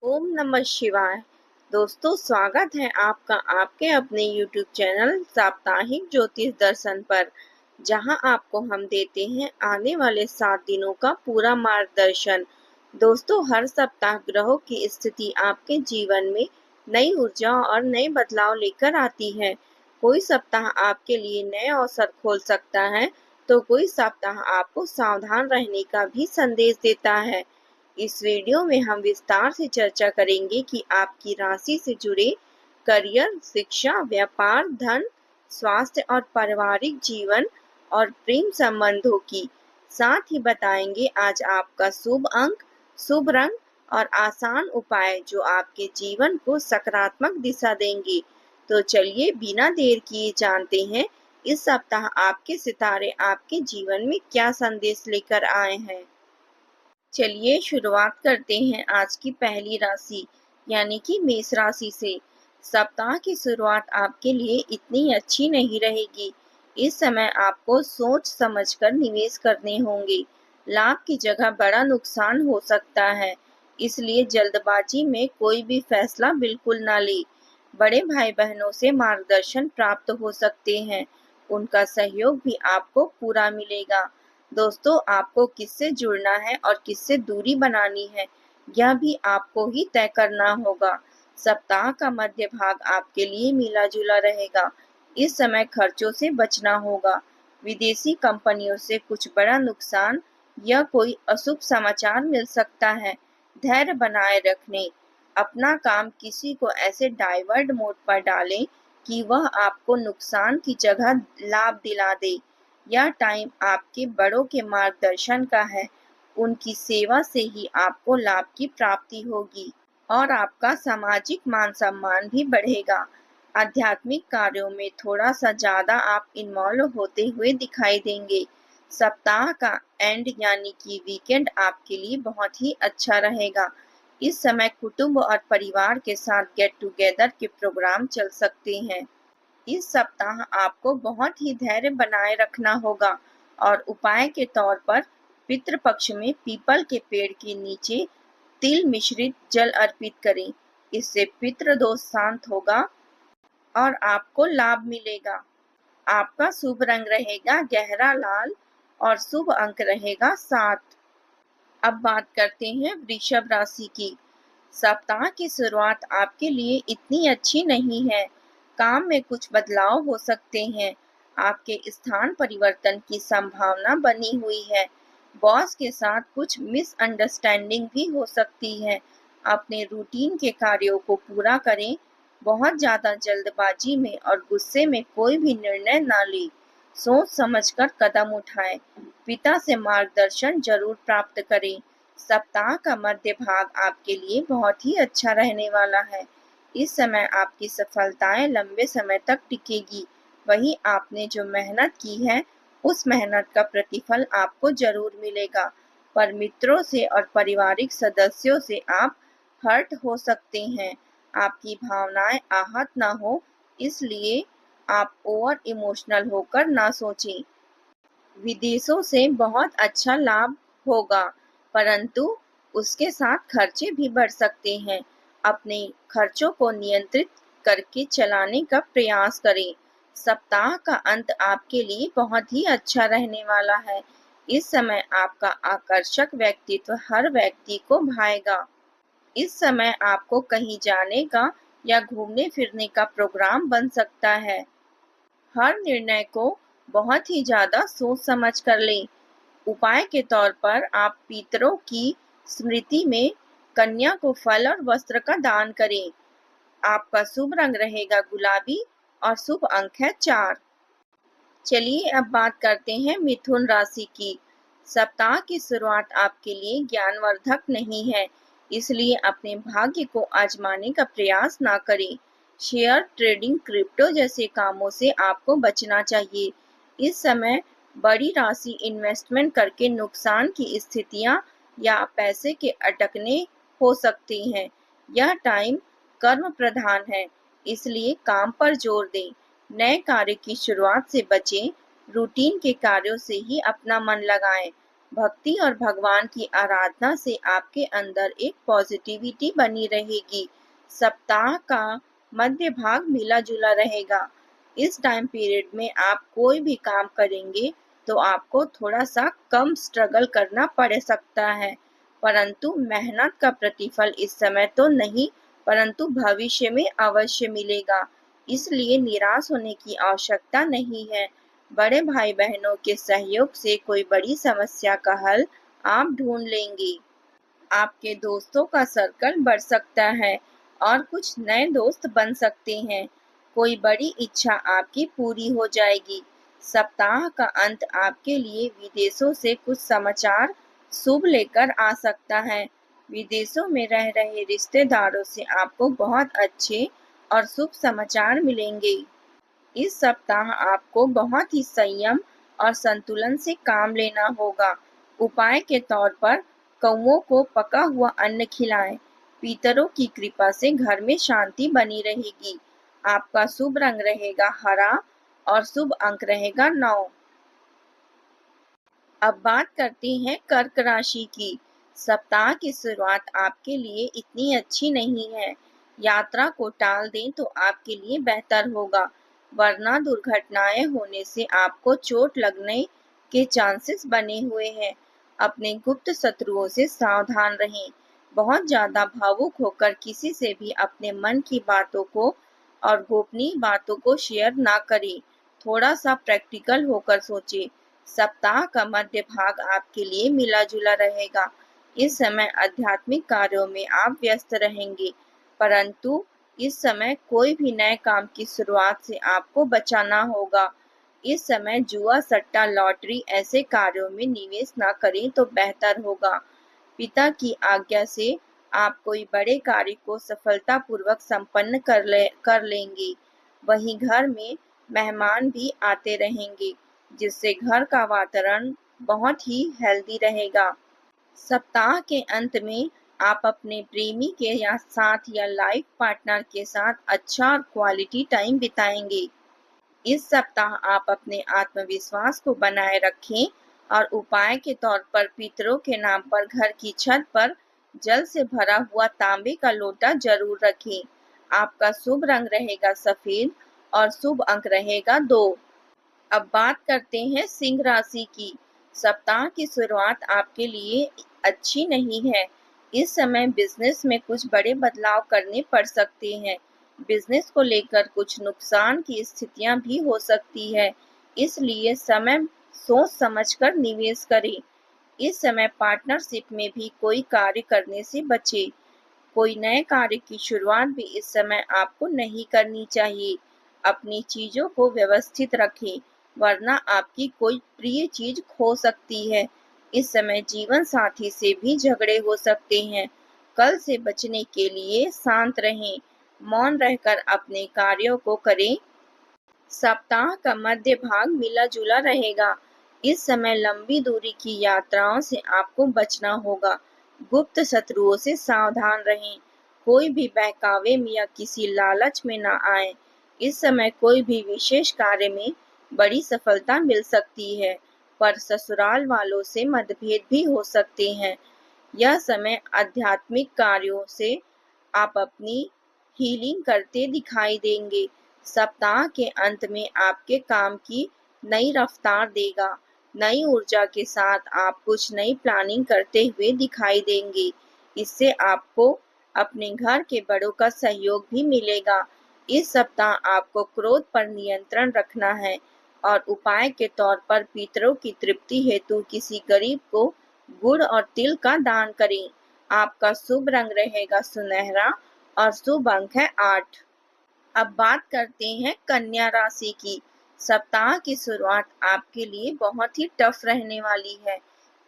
ओम नमः शिवाय। दोस्तों, स्वागत है आपका आपके अपने YouTube चैनल साप्ताहिक ज्योतिष दर्शन पर, जहां आपको हम देते हैं आने वाले 7 दिनों का पूरा मार्गदर्शन। दोस्तों, हर सप्ताह ग्रहों की स्थिति आपके जीवन में नई ऊर्जा और नए बदलाव लेकर आती है। कोई सप्ताह आपके लिए नए अवसर खोल सकता है, तो कोई सप्ताह आपको सावधान रहने का भी संदेश देता है। इस वीडियो में हम विस्तार से चर्चा करेंगे कि आपकी राशि से जुड़े करियर, शिक्षा, व्यापार, धन, स्वास्थ्य और पारिवारिक जीवन और प्रेम संबंधों की। साथ ही बताएंगे आज आपका शुभ अंक, शुभ रंग और आसान उपाय जो आपके जीवन को सकारात्मक दिशा देंगे। तो चलिए बिना देर किए जानते हैं इस सप्ताह आपके सितारे आपके जीवन में क्या संदेश लेकर आए हैं। चलिए शुरुआत करते हैं आज की पहली राशि यानी कि मेष राशि से। सप्ताह की शुरुआत आपके लिए इतनी अच्छी नहीं रहेगी। इस समय आपको सोच समझकर निवेश करने होंगे। लाभ की जगह बड़ा नुकसान हो सकता है, इसलिए जल्दबाजी में कोई भी फैसला बिल्कुल ना ले। बड़े भाई बहनों से मार्गदर्शन प्राप्त हो सकते हैं, उनका सहयोग भी आपको पूरा मिलेगा। दोस्तों, आपको किससे जुड़ना है और किससे दूरी बनानी है, यह भी आपको ही तय करना होगा। सप्ताह का मध्य भाग आपके लिए मिला जुला रहेगा। इस समय खर्चों से बचना होगा। विदेशी कंपनियों से कुछ बड़ा नुकसान या कोई अशुभ समाचार मिल सकता है। धैर्य बनाए रखने, अपना काम किसी को ऐसे डाइवर्ट मोड पर डालें कि वह आपको नुकसान की जगह लाभ दिला दे। यह टाइम आपके बड़ों के मार्गदर्शन का है, उनकी सेवा से ही आपको लाभ की प्राप्ति होगी और आपका सामाजिक मान सम्मान भी बढ़ेगा। आध्यात्मिक कार्यों में थोड़ा सा ज्यादा आप इन्वॉल्व होते हुए दिखाई देंगे। सप्ताह का एंड यानी कि वीकेंड आपके लिए बहुत ही अच्छा रहेगा। इस समय कुटुंब और परिवार के साथ गेट टुगेदर के प्रोग्राम चल सकते हैं। इस सप्ताह आपको बहुत ही धैर्य बनाए रखना होगा और उपाय के तौर पर पितृपक्ष में पीपल के पेड़ के नीचे तिल मिश्रित जल अर्पित करें। इससे पितृदोष शांत होगा और आपको लाभ मिलेगा। आपका शुभ रंग रहेगा गहरा लाल और शुभ अंक रहेगा 7। अब बात करते हैं वृषभ राशि की। सप्ताह की शुरुआत आपके लिए इतनी अच्छी नहीं है। काम में कुछ बदलाव हो सकते हैं। आपके स्थान परिवर्तन की संभावना बनी हुई है। बॉस के साथ कुछ मिसअंडरस्टैंडिंग भी हो सकती है। अपने रूटीन के कार्यों को पूरा करें। बहुत ज्यादा जल्दबाजी में और गुस्से में कोई भी निर्णय ना ले। सोच समझकर कदम उठाएं। पिता से मार्गदर्शन जरूर प्राप्त करें। सप्ताह का मध्य भाग आपके लिए बहुत ही अच्छा रहने वाला है। इस समय आपकी सफलताएं लंबे समय तक टिकेगी। वहीं आपने जो मेहनत की है, उस मेहनत का प्रतिफल आपको जरूर मिलेगा। पर मित्रों से और पारिवारिक सदस्यों से आप हर्ट हो सकते हैं। आपकी भावनाएं आहत ना हो, इसलिए आप ओवर इमोशनल होकर ना सोचें। विदेशों से बहुत अच्छा लाभ होगा, परंतु उसके साथ खर्चे भी बढ़ सकते हैं। अपने खर्चों को नियंत्रित करके चलाने का प्रयास करें। सप्ताह का अंत आपके लिए बहुत ही अच्छा रहने वाला है। इस समय आपका आकर्षक व्यक्तित्व हर व्यक्ति को भाएगा। इस समय आपको कहीं जाने का या घूमने फिरने का प्रोग्राम बन सकता है। हर निर्णय को बहुत ही ज्यादा सोच समझ कर लें। उपाय के तौर पर आप पितरों की स्मृति में कन्या को फल और वस्त्र का दान करें। आपका शुभ रंग रहेगा गुलाबी और शुभ अंक है 4। चलिए अब बात करते हैं मिथुन राशि की। सप्ताह की शुरुआत आपके लिए ज्ञानवर्धक नहीं है, इसलिए अपने भाग्य को आजमाने का प्रयास ना करें। शेयर ट्रेडिंग, क्रिप्टो जैसे कामों से आपको बचना चाहिए। इस समय बड़ी राशि इन्वेस्टमेंट करके नुकसान की स्थितियां या पैसे के अटकने हो सकती हैं। यह टाइम कर्म प्रधान है, इसलिए काम पर जोर दें। नए कार्य की शुरुआत से बचें। रूटीन के कार्यों से ही अपना मन लगाएं। भक्ति और भगवान की आराधना से आपके अंदर एक पॉजिटिविटी बनी रहेगी। सप्ताह का मध्य भाग मिला जुला रहेगा। इस टाइम पीरियड में आप कोई भी काम करेंगे तो आपको थोड़ा सा कम स्ट्रगल करना पड़ सकता है, परंतु मेहनत का प्रतिफल इस समय तो नहीं, परंतु भविष्य में अवश्य मिलेगा। इसलिए निराश होने की आवश्यकता नहीं है। बड़े भाई बहनों के सहयोग से कोई बड़ी समस्या का हल आप ढूंढ लेंगे। आपके दोस्तों का सर्कल बढ़ सकता है और कुछ नए दोस्त बन सकते हैं। कोई बड़ी इच्छा आपकी पूरी हो जाएगी। सप्ताह का अंत आपके लिए विदेशों से कुछ समाचार शुभ लेकर आ सकता है। विदेशों में रह रहे रिश्तेदारों से आपको बहुत अच्छे और शुभ समाचार मिलेंगे। इस सप्ताह आपको बहुत ही संयम और संतुलन से काम लेना होगा। उपाय के तौर पर कौओं को पका हुआ अन्न खिलाएं। पितरों की कृपा से घर में शांति बनी रहेगी। आपका शुभ रंग रहेगा हरा और शुभ अंक रहेगा 9। अब बात करते हैं कर्क राशि की। सप्ताह की शुरुआत आपके लिए इतनी अच्छी नहीं है। यात्रा को टाल दें तो आपके लिए बेहतर होगा, वरना दुर्घटनाएं होने से आपको चोट लगने के चांसेस बने हुए हैं। अपने गुप्त शत्रुओं से सावधान रहें। बहुत ज्यादा भावुक होकर किसी से भी अपने मन की बातों को और गोपनीय बातों को शेयर ना करें। थोड़ा सा प्रैक्टिकल होकर सोचें। सप्ताह का मध्य भाग आपके लिए मिला जुला रहेगा। इस समय आध्यात्मिक कार्यों में आप व्यस्त रहेंगे, परंतु इस समय कोई भी नए काम की शुरुआत से आपको बचाना होगा। इस समय जुआ, सट्टा, लॉटरी ऐसे कार्यों में निवेश न करें तो बेहतर होगा। पिता की आज्ञा से आप कोई बड़े कार्य को सफलतापूर्वक संपन्न कर लेंगे। वहीं घर में मेहमान भी आते रहेंगे, जिससे घर का वातावरण बहुत ही हेल्दी रहेगा। सप्ताह के अंत में आप अपने प्रेमी के या साथ या लाइफ पार्टनर के साथ अच्छा और क्वालिटी टाइम बिताएंगे। इस सप्ताह आप अपने आत्मविश्वास को बनाए रखें और उपाय के तौर पर पितरों के नाम पर घर की छत पर जल से भरा हुआ तांबे का लोटा जरूर रखें। आपका शुभ रंग रहेगा सफेद और शुभ अंक रहेगा 2। अब बात करते हैं सिंह राशि की। सप्ताह की शुरुआत आपके लिए अच्छी नहीं है। इस समय बिजनेस में कुछ बड़े बदलाव करने पड़ सकते हैं। बिजनेस को लेकर कुछ नुकसान की स्थितियां भी हो सकती है, इसलिए समय सोच समझकर निवेश करें। इस समय पार्टनरशिप में भी कोई कार्य करने से बचें। कोई नए कार्य की शुरुआत भी इस समय आपको नहीं करनी चाहिए। अपनी चीजों को व्यवस्थित रखें, वरना आपकी कोई प्रिय चीज खो सकती है। इस समय जीवन साथी से भी झगड़े हो सकते हैं। कल से बचने के लिए शांत रहें, मौन रहकर अपने कार्यों को करें। सप्ताह का मध्य भाग मिला जुला रहेगा। इस समय लंबी दूरी की यात्राओं से आपको बचना होगा। गुप्त शत्रुओं से सावधान रहें। कोई भी बहकावे में या किसी लालच में न आए। इस समय कोई भी विशेष कार्य में बड़ी सफलता मिल सकती है, पर ससुराल वालों से मतभेद भी हो सकते हैं। यह समय आध्यात्मिक कार्यों से आप अपनी हीलिंग करते दिखाई देंगे। सप्ताह के अंत में आपके काम की नई रफ्तार देगा। नई ऊर्जा के साथ आप कुछ नई प्लानिंग करते हुए दिखाई देंगे। इससे आपको अपने घर के बड़ों का सहयोग भी मिलेगा। इस सप्ताह आपको क्रोध पर नियंत्रण रखना है और उपाय के तौर पर पितरों की तृप्ति हेतु किसी गरीब को गुड़ और तिल का दान करें। आपका शुभ रंग रहेगा सुनहरा और शुभ अंक है 8। अब बात करते हैं कन्या राशि की। सप्ताह की शुरुआत आपके लिए बहुत ही टफ रहने वाली है।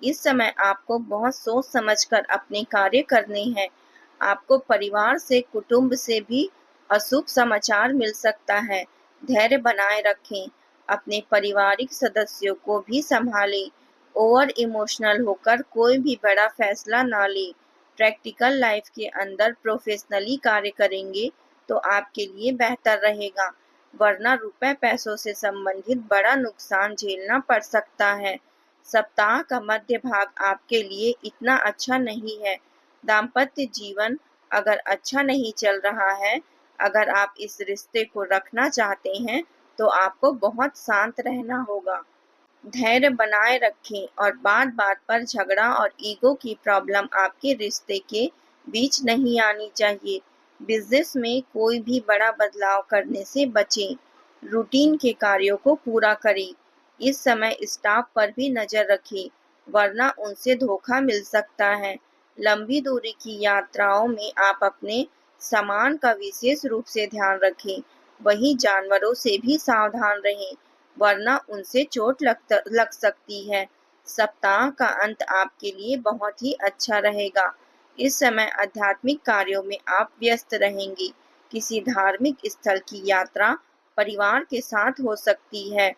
इस समय आपको बहुत सोच समझकर अपने कार्य करने हैं। आपको परिवार से, कुटुंब से भी अशुभ समाचार मिल सकता है। धैर्य बनाए रखें। अपने पारिवारिक सदस्यों को भी संभालें। ओवर इमोशनल होकर कोई भी बड़ा फैसला ना लें। प्रैक्टिकल लाइफ के अंदर प्रोफेशनली कार्य करेंगे तो आपके लिए बेहतर रहेगा, वरना रुपए पैसों से संबंधित बड़ा नुकसान झेलना पड़ सकता है। सप्ताह का मध्य भाग आपके लिए इतना अच्छा नहीं है। दाम्पत्य जीवन अगर अच्छा नहीं चल रहा है, अगर आप इस रिश्ते को रखना चाहते हैं, तो आपको बहुत शांत रहना होगा। धैर्य बनाए रखें और बात-बात पर झगड़ा और ईगो की प्रॉब्लम आपके रिश्ते के बीच नहीं आनी चाहिए। बिजनेस में कोई भी बड़ा बदलाव करने से बचें। रूटीन के कार्यों को पूरा करें। इस समय स्टाफ पर भी नजर रखें, वरना उनसे धोखा मिल सकता है। लंबी दूरी की यात्राओं में आप अपने सामान का विशेष रूप से ध्यान रखें। वहीं जानवरों से भी सावधान रहें, वरना उनसे चोट लग सकती है। सप्ताह का अंत आपके लिए बहुत ही अच्छा रहेगा। इस समय आध्यात्मिक कार्यों में आप व्यस्त रहेंगे। किसी धार्मिक स्थल की यात्रा परिवार के साथ हो सकती है।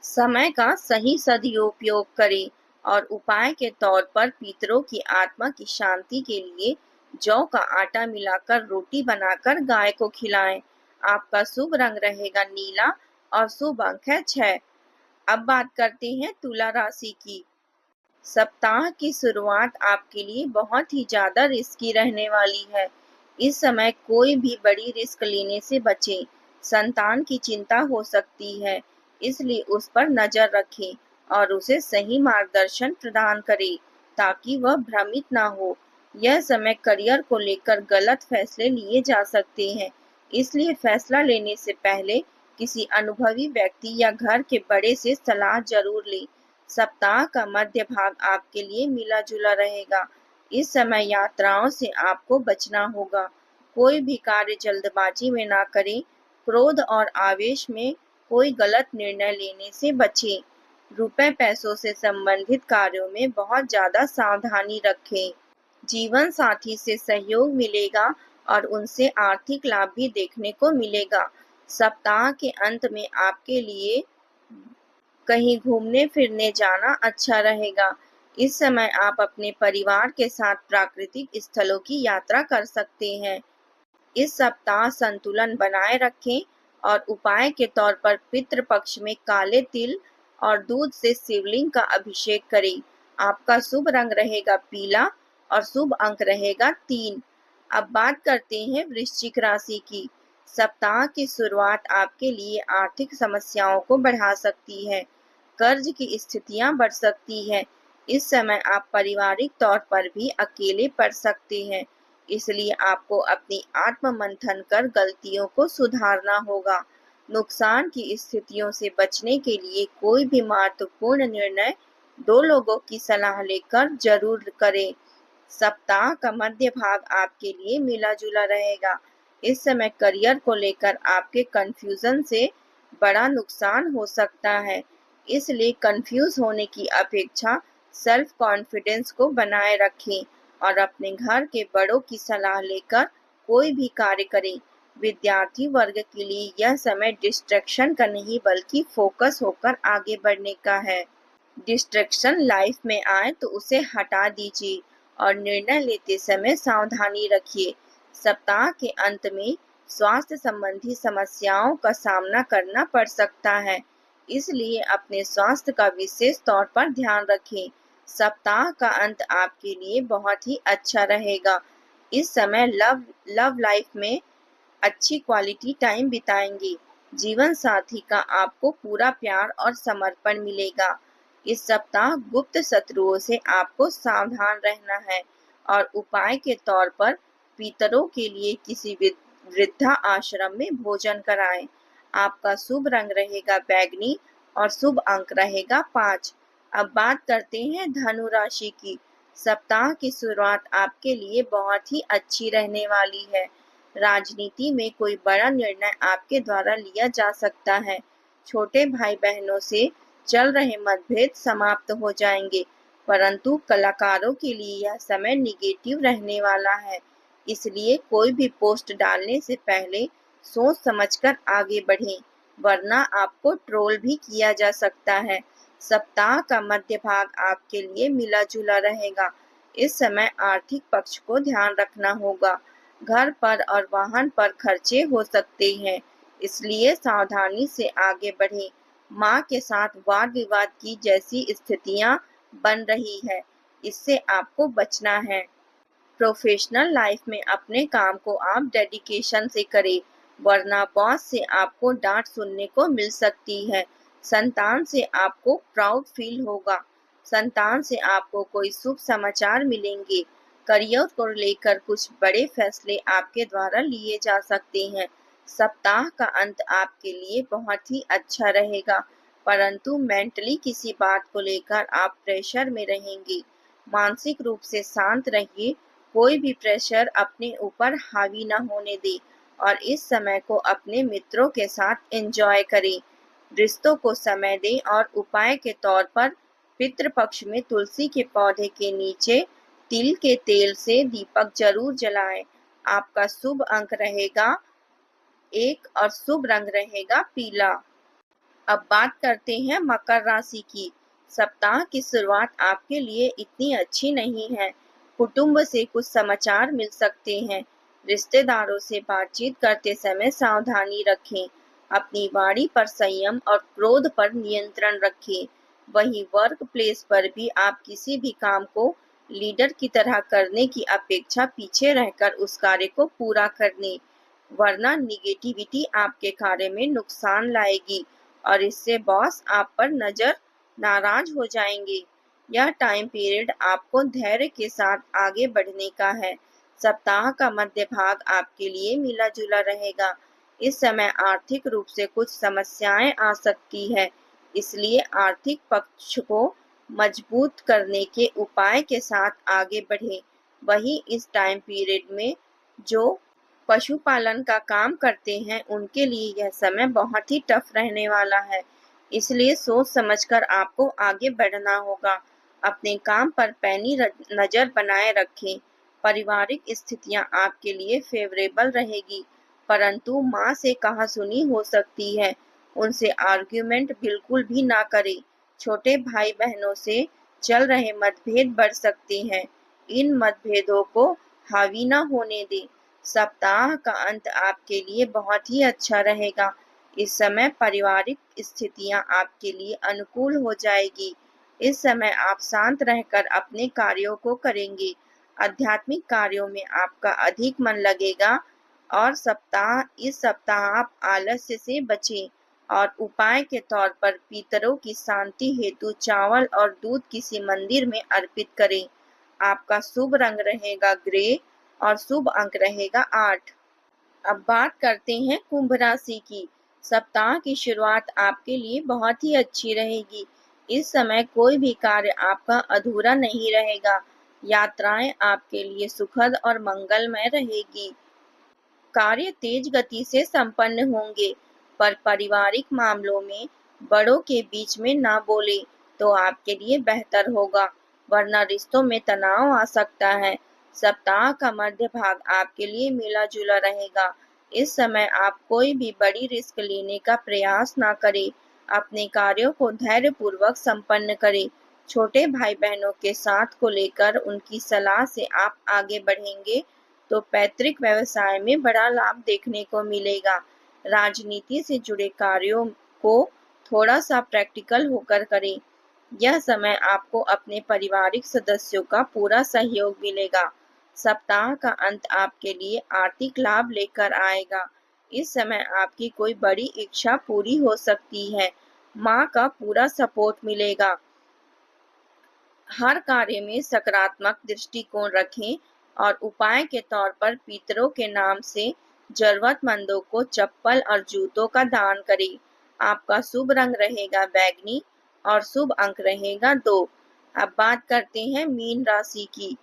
समय का सही सदुपयोग करें और उपाय के तौर पर पितरों की आत्मा की शांति के लिए जौ का आटा मिलाकर रोटी बनाकर गाय को खिलाएं। आपका शुभ रंग रहेगा नीला और शुभ अंक है 6। अब बात करते हैं तुला राशि की। सप्ताह की शुरुआत आपके लिए बहुत ही ज्यादा रिस्की रहने वाली है। इस समय कोई भी बड़ी रिस्क लेने से बचें। संतान की चिंता हो सकती है, इसलिए उस पर नजर रखें और उसे सही मार्गदर्शन प्रदान करें ताकि वह भ्रमित ना हो। यह समय करियर को लेकर गलत फैसले लिए जा सकते हैं, इसलिए फैसला लेने से पहले किसी अनुभवी व्यक्ति या घर के बड़े से सलाह जरूर लें। सप्ताह का मध्य भाग आपके लिए मिला-जुला रहेगा। इस समय यात्राओं से आपको बचना होगा। कोई भी कार्य जल्दबाजी में ना करें। क्रोध और आवेश में कोई गलत निर्णय लेने से बचें। रुपए पैसों से संबंधित कार्यों में बहुत ज्यादा सावधानी रखें। जीवन साथी से सहयोग मिलेगा और उनसे आर्थिक लाभ भी देखने को मिलेगा। सप्ताह के अंत में आपके लिए कहीं घूमने फिरने जाना अच्छा रहेगा। इस समय आप अपने परिवार के साथ प्राकृतिक स्थलों की यात्रा कर सकते हैं। इस सप्ताह संतुलन बनाए रखें और उपाय के तौर पर पितृ पक्ष में काले तिल और दूध से शिवलिंग का अभिषेक करें। आपका शुभ रंग रहेगा पीला और शुभ अंक रहेगा 3। अब बात करते हैं वृश्चिक राशि की। सप्ताह की शुरुआत आपके लिए आर्थिक समस्याओं को बढ़ा सकती है। कर्ज की स्थितियां बढ़ सकती है। इस समय आप पारिवारिक तौर पर भी अकेले पड़ सकते हैं, इसलिए आपको अपनी आत्म मंथन कर गलतियों को सुधारना होगा। नुकसान की स्थितियों से बचने के लिए कोई भी महत्वपूर्ण निर्णय 2 लोगों की सलाह लेकर जरूर करें। सप्ताह का मध्य भाग आपके लिए मिला-जुला रहेगा। इस समय करियर को लेकर आपके कंफ्यूजन से बड़ा नुकसान हो सकता है, इसलिए कंफ्यूज होने की अपेक्षा सेल्फ कॉन्फिडेंस को बनाए रखें और अपने घर के बड़ों की सलाह लेकर कोई भी कार्य करें। विद्यार्थी वर्ग के लिए यह समय डिस्ट्रैक्शन का नहीं बल्कि फोकस होकर आगे बढ़ने का है। डिस्ट्रैक्शन लाइफ में आए तो उसे हटा दीजिए और निर्णय लेते समय सावधानी रखिए। सप्ताह के अंत में स्वास्थ्य संबंधी समस्याओं का सामना करना पड़ सकता है, इसलिए अपने स्वास्थ्य का विशेष तौर पर ध्यान रखें। सप्ताह का अंत आपके लिए बहुत ही अच्छा रहेगा। इस समय लव लाइफ में अच्छी क्वालिटी टाइम बिताएंगे। जीवन साथी का आपको पूरा प्यार और समर्पण मिलेगा। इस सप्ताह गुप्त शत्रुओं से आपको सावधान रहना है और उपाय के तौर पर पितरों के लिए किसी वृद्धा आश्रम में भोजन कराएं। आपका शुभ रंग रहेगा बैंगनी और शुभ अंक रहेगा 5। अब बात करते हैं धनु राशि की। सप्ताह की शुरुआत आपके लिए बहुत ही अच्छी रहने वाली है। राजनीति में कोई बड़ा निर्णय आपके द्वारा लिया जा सकता है। छोटे भाई बहनों से चल रहे मतभेद समाप्त हो जाएंगे, परंतु कलाकारों के लिए यह समय निगेटिव रहने वाला है, इसलिए कोई भी पोस्ट डालने से पहले सोच समझकर आगे बढ़ें, वरना आपको ट्रोल भी किया जा सकता है। सप्ताह का मध्य भाग आपके लिए मिला जुला रहेगा। इस समय आर्थिक पक्ष को ध्यान रखना होगा। घर पर और वाहन पर खर्चे हो सकते हैं, इसलिए सावधानी से आगे बढ़ें। माँ के साथ वाद विवाद की जैसी स्थितियाँ बन रही है, इससे आपको बचना है। प्रोफेशनल लाइफ में अपने काम को आप डेडिकेशन से करें, वरना बॉस से आपको डांट सुनने को मिल सकती है। संतान से आपको प्राउड फील होगा। संतान से आपको कोई शुभ समाचार मिलेंगे। करियर को लेकर कुछ बड़े फैसले आपके द्वारा लिए जा सकते हैं। सप्ताह का अंत आपके लिए बहुत ही अच्छा रहेगा, परंतु मेंटली किसी बात को लेकर आप प्रेशर में रहेंगे। मानसिक रूप से शांत रहिए, कोई भी प्रेशर अपने ऊपर हावी न होने दे और इस समय को अपने मित्रों के साथ एंजॉय करें। रिश्तों को समय दें और उपाय के तौर पर पितृपक्ष में तुलसी के पौधे के नीचे तिल के तेल से दीपक जरूर जलाएं। आपका शुभ अंक रहेगा 1 और शुभ रंग रहेगा पीला। अब बात करते हैं मकर राशि की। सप्ताह की शुरुआत आपके लिए इतनी अच्छी नहीं है। कुटुंब से कुछ समाचार मिल सकते हैं। रिश्तेदारों से बातचीत करते समय सावधानी रखें। अपनी वाणी पर संयम और क्रोध पर नियंत्रण रखें। वहीं वर्क प्लेस पर भी आप किसी भी काम को लीडर की तरह करने की अपेक्षा पीछे रहकर उस कार्य को पूरा करने, वरना निगेटिविटी आपके कार्य में नुकसान लाएगी और इससे बॉस आप पर नाराज हो जाएंगे। यह टाइम पीरियड आपको धैर्य के साथ आगे बढ़ने का है। सप्ताह का मध्य भाग आपके लिए मिला जुला रहेगा। इस समय आर्थिक रूप से कुछ समस्याएं आ सकती है, इसलिए आर्थिक पक्ष को मजबूत करने के उपाय के साथ आगे बढ़ें। वहीं इस टाइम पीरियड में जो पशुपालन का काम करते हैं उनके लिए यह समय बहुत ही टफ रहने वाला है, इसलिए सोच समझकर आपको आगे बढ़ना होगा। अपने काम पर पैनी नजर बनाए रखें। पारिवारिक स्थितियां आपके लिए फेवरेबल रहेगी, परंतु माँ से कहासुनी हो सकती है। उनसे आर्ग्यूमेंट बिल्कुल भी ना करें। छोटे भाई बहनों से चल रहे मतभेद बढ़ सकते हैं, इन मतभेदों को हावी न होने दें। सप्ताह का अंत आपके लिए बहुत ही अच्छा रहेगा। इस समय पारिवारिक स्थितियां आपके लिए अनुकूल हो जाएगी। इस समय आप शांत रहकर अपने कार्यों को करेंगे। आध्यात्मिक कार्यों में आपका अधिक मन लगेगा और इस सप्ताह आप आलस्य से बचें और उपाय के तौर पर पितरों की शांति हेतु चावल और दूध किसी मंदिर में अर्पित करें। आपका शुभ रंग रहेगा ग्रे और शुभ अंक रहेगा 8। अब बात करते हैं कुंभ राशि की। सप्ताह की शुरुआत आपके लिए बहुत ही अच्छी रहेगी। इस समय कोई भी कार्य आपका अधूरा नहीं रहेगा। यात्राएं आपके लिए सुखद और मंगलमय रहेगी। कार्य तेज गति से संपन्न होंगे, पर पारिवारिक मामलों में बड़ों के बीच में ना बोले तो आपके लिए बेहतर होगा, वरना रिश्तों में तनाव आ सकता है। सप्ताह का मध्य भाग आपके लिए मिला जुला रहेगा। इस समय आप कोई भी बड़ी रिस्क लेने का प्रयास ना करें। अपने कार्यों को धैर्यपूर्वक संपन्न करें। छोटे भाई बहनों के साथ को लेकर उनकी सलाह से आप आगे बढ़ेंगे तो पैतृक व्यवसाय में बड़ा लाभ देखने को मिलेगा। राजनीति से जुड़े कार्यों को थोड़ा सा प्रैक्टिकल होकर करें। यह समय आपको अपने पारिवारिक सदस्यों का पूरा सहयोग मिलेगा। सप्ताह का अंत आपके लिए आर्थिक लाभ लेकर आएगा। इस समय आपकी कोई बड़ी इच्छा पूरी हो सकती है। माँ का पूरा सपोर्ट मिलेगा। हर कार्य में सकारात्मक दृष्टिकोण रखें और उपाय के तौर पर पितरों के नाम से जरूरतमंदों को चप्पल और जूतों का दान करें। आपका शुभ रंग रहेगा बैंगनी और शुभ अंक रहेगा 2। अब बात करते हैं मीन राशि की।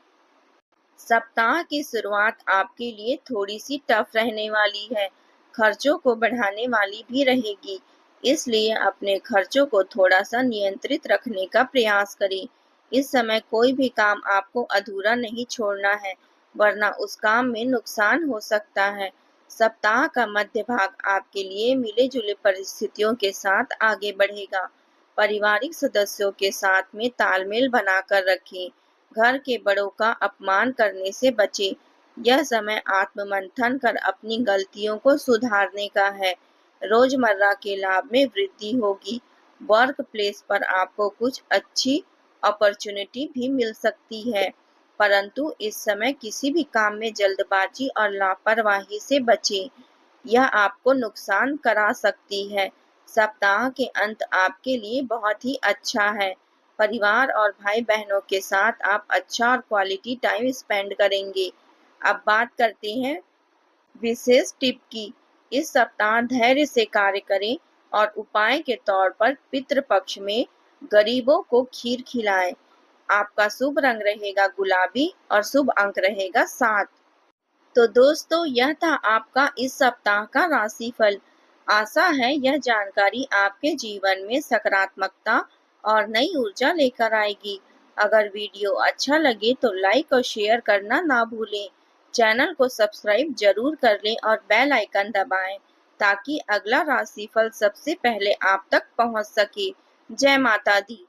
सप्ताह की शुरुआत आपके लिए थोड़ी सी टफ रहने वाली है, खर्चों को बढ़ाने वाली भी रहेगी, इसलिए अपने खर्चों को थोड़ा सा नियंत्रित रखने का प्रयास करें। इस समय कोई भी काम आपको अधूरा नहीं छोड़ना है, वरना उस काम में नुकसान हो सकता है। सप्ताह का मध्य भाग आपके लिए मिले जुले परिस्थितियों के साथ आगे बढ़ेगा। पारिवारिक सदस्यों के साथ में तालमेल बनाकर रखें। घर के बड़ों का अपमान करने से बचें। यह समय आत्ममंथन कर अपनी गलतियों को सुधारने का है। रोजमर्रा के लाभ में वृद्धि होगी वर्क प्लेस पर आपको कुछ अच्छी अपॉर्चुनिटी भी मिल सकती है, परंतु इस समय किसी भी काम में जल्दबाजी और लापरवाही से बचें। यह आपको नुकसान करा सकती है। सप्ताह के अंत आपके लिए बहुत ही अच्छा है। परिवार और भाई-बहनों के साथ आप अच्छा और क्वालिटी टाइम स्पेंड करेंगे। अब बात करते हैं विशेष टिप की। इस सप्ताह धैर्य से कार्य करें और उपाय के तौर पर पितृपक्ष में गरीबों को खीर खिलाएं। आपका शुभ रंग रहेगा गुलाबी और शुभ अंक रहेगा 7। तो दोस्तों, यह था आपका इस सप्ताह का राशिफल। आशा है यह जानकारी आपके जीवन में सकारात्मकता और नई ऊर्जा लेकर आएगी। अगर वीडियो अच्छा लगे तो लाइक और शेयर करना ना भूलें। चैनल को सब्सक्राइब जरूर कर लें और बेल आइकन दबाएं ताकि अगला राशिफल सबसे पहले आप तक पहुंच सके। जय माता दी।